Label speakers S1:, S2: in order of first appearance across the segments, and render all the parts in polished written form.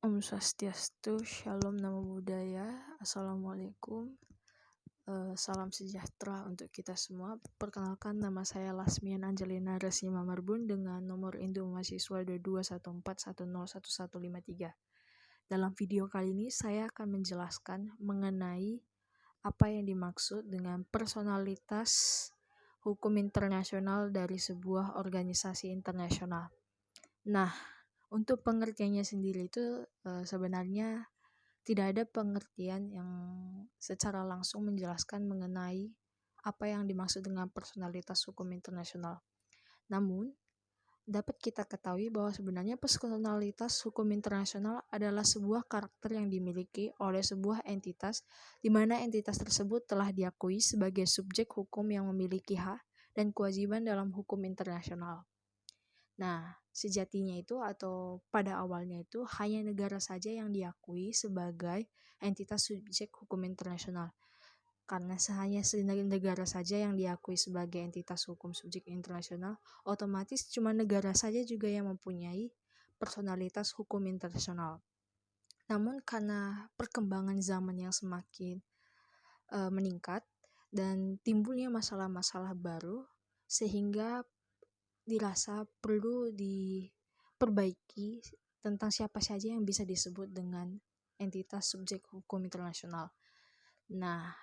S1: Om Swastiastu, Shalom Namo Buddhaya, Assalamualaikum, salam sejahtera untuk kita semua. Perkenalkan, nama saya Lasmian Angelina Resima Marbun dengan nomor induk mahasiswa 2214101153. Dalam video kali ini saya akan menjelaskan mengenai apa yang dimaksud dengan personalitas hukum internasional dari sebuah organisasi internasional. Nah, untuk pengertiannya sendiri itu sebenarnya tidak ada pengertian yang secara langsung menjelaskan mengenai apa yang dimaksud dengan personalitas hukum internasional. Namun, dapat kita ketahui bahwa sebenarnya personalitas hukum internasional adalah sebuah karakter yang dimiliki oleh sebuah entitas di mana entitas tersebut telah diakui sebagai subjek hukum yang memiliki hak dan kewajiban dalam hukum internasional. Nah, sejatinya itu atau pada awalnya itu hanya negara saja yang diakui sebagai entitas subjek hukum internasional. Karena hanya negara saja yang diakui sebagai entitas hukum subjek internasional, otomatis cuma negara saja juga yang mempunyai personalitas hukum internasional. Namun karena perkembangan zaman yang semakin meningkat dan timbulnya masalah-masalah baru, sehingga dirasa perlu diperbaiki tentang siapa saja yang bisa disebut dengan entitas subjek hukum internasional. Nah,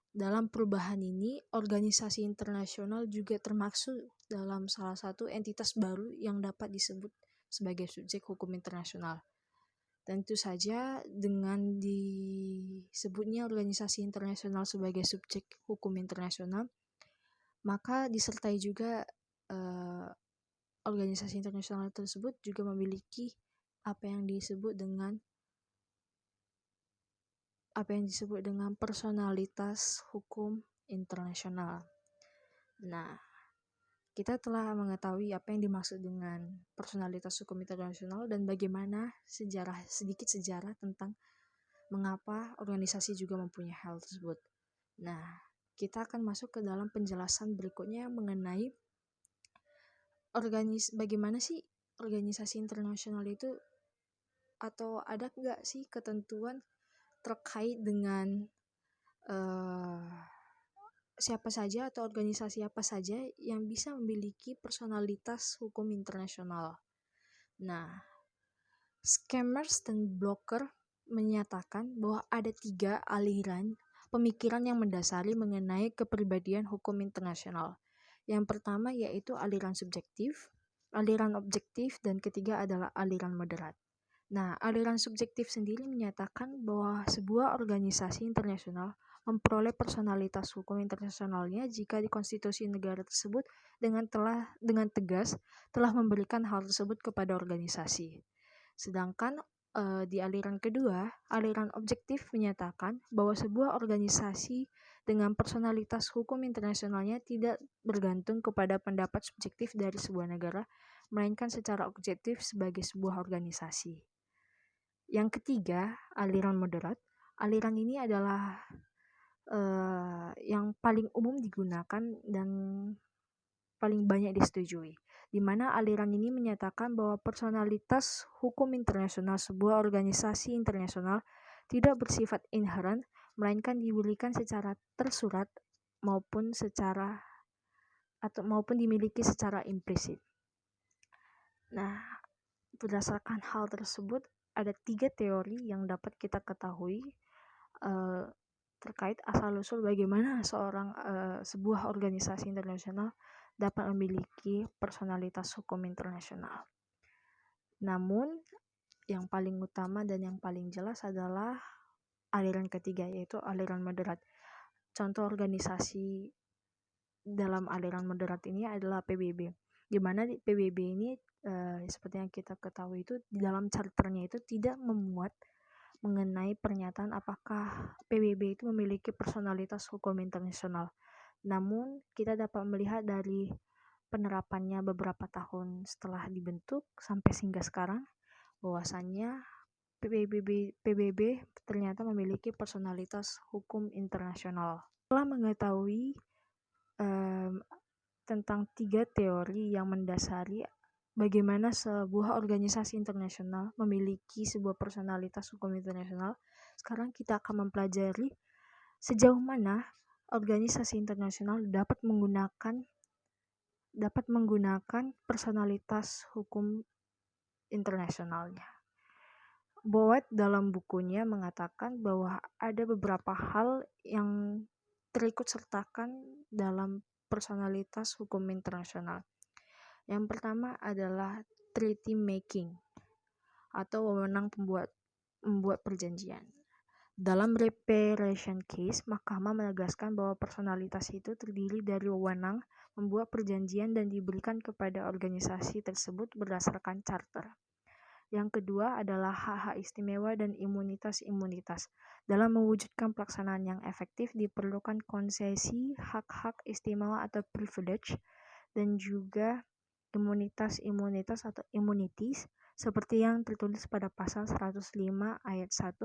S1: dalam perubahan ini, organisasi internasional juga termasuk dalam salah satu entitas baru yang dapat disebut sebagai subjek hukum internasional. Tentu saja dengan disebutnya organisasi internasional sebagai subjek hukum internasional, maka disertai juga organisasi internasional tersebut juga memiliki apa yang disebut dengan personalitas hukum internasional. Nah, kita telah mengetahui apa yang dimaksud dengan personalitas hukum internasional dan bagaimana sedikit sejarah tentang mengapa organisasi juga mempunyai hal tersebut. Nah, kita akan masuk ke dalam penjelasan berikutnya mengenai bagaimana sih organisasi internasional itu, atau ada nggak sih ketentuan terkait dengan siapa saja atau organisasi apa saja yang bisa memiliki personalitas hukum internasional. Nah, Scammers dan Blocker menyatakan bahwa ada 3 aliran pemikiran yang mendasari mengenai kepribadian hukum internasional. Yang pertama yaitu aliran subjektif, aliran objektif, dan ketiga adalah aliran moderat. Nah, aliran subjektif sendiri menyatakan bahwa sebuah organisasi internasional memperoleh personalitas hukum internasionalnya jika di konstitusi negara tersebut dengan tegas telah memberikan hal tersebut kepada organisasi. Sedangkan di aliran kedua, aliran objektif menyatakan bahwa sebuah organisasi dengan personalitas hukum internasionalnya tidak bergantung kepada pendapat subjektif dari sebuah negara, melainkan secara objektif sebagai sebuah organisasi. Yang ketiga, aliran moderat. Aliran ini adalah yang paling umum digunakan dan paling banyak disetujui, di mana aliran ini menyatakan bahwa personalitas hukum internasional sebuah organisasi internasional tidak bersifat inheren, melainkan diberikan secara tersurat maupun dimiliki secara implisit. Nah, berdasarkan hal tersebut, ada 3 teori yang dapat kita ketahui terkait asal-usul bagaimana sebuah organisasi internasional dapat memiliki personalitas hukum internasional. Namun, yang paling utama dan yang paling jelas adalah aliran ketiga, yaitu aliran moderat. Contoh organisasi dalam aliran moderat ini adalah PBB, di mana PBB ini seperti yang kita ketahui itu di dalam charternya itu tidak memuat mengenai pernyataan apakah PBB itu memiliki personalitas hukum internasional. Namun, kita dapat melihat dari penerapannya beberapa tahun setelah dibentuk sampai hingga sekarang, bahwasannya PBB ternyata memiliki personalitas hukum internasional. Setelah mengetahui tentang 3 teori yang mendasari bagaimana sebuah organisasi internasional memiliki sebuah personalitas hukum internasional, sekarang kita akan mempelajari sejauh mana organisasi internasional dapat menggunakan personalitas hukum internasionalnya. Boyd dalam bukunya mengatakan bahwa ada beberapa hal yang terikut sertakan dalam personalitas hukum internasional. Yang pertama adalah treaty making atau wewenang membuat perjanjian. Dalam reparation case, mahkamah menegaskan bahwa personalitas itu terdiri dari wewenang membuat perjanjian dan diberikan kepada organisasi tersebut berdasarkan charter. Yang kedua adalah hak-hak istimewa dan imunitas-imunitas. Dalam mewujudkan pelaksanaan yang efektif diperlukan konsesi hak-hak istimewa atau privilege dan juga imunitas-imunitas atau immunities seperti yang tertulis pada pasal 105 ayat 1,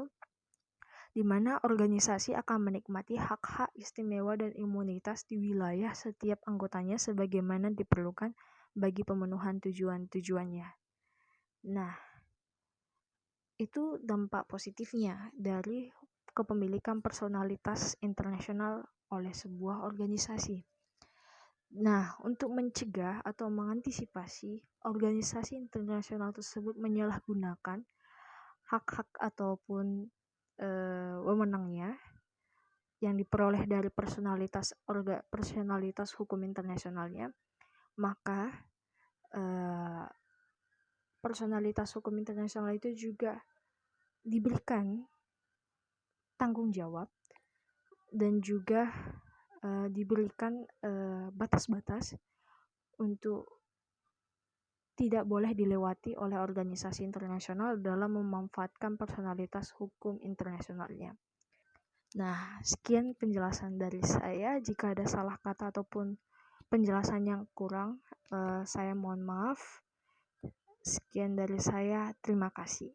S1: di mana organisasi akan menikmati hak-hak istimewa dan imunitas di wilayah setiap anggotanya sebagaimana diperlukan bagi pemenuhan tujuan-tujuannya. Nah, itu dampak positifnya dari kepemilikan personalitas internasional oleh sebuah organisasi. Nah, untuk mencegah atau mengantisipasi organisasi internasional tersebut menyalahgunakan hak-hak ataupun wewenangnya yang diperoleh dari personalitas hukum internasionalnya, maka personalitas hukum internasional itu juga diberikan tanggung jawab dan juga diberikan batas-batas untuk tidak boleh dilewati oleh organisasi internasional dalam memanfaatkan personalitas hukum internasionalnya. Nah, sekian penjelasan dari saya. Jika ada salah kata ataupun penjelasan yang kurang, saya mohon maaf. Sekian dari saya, terima kasih.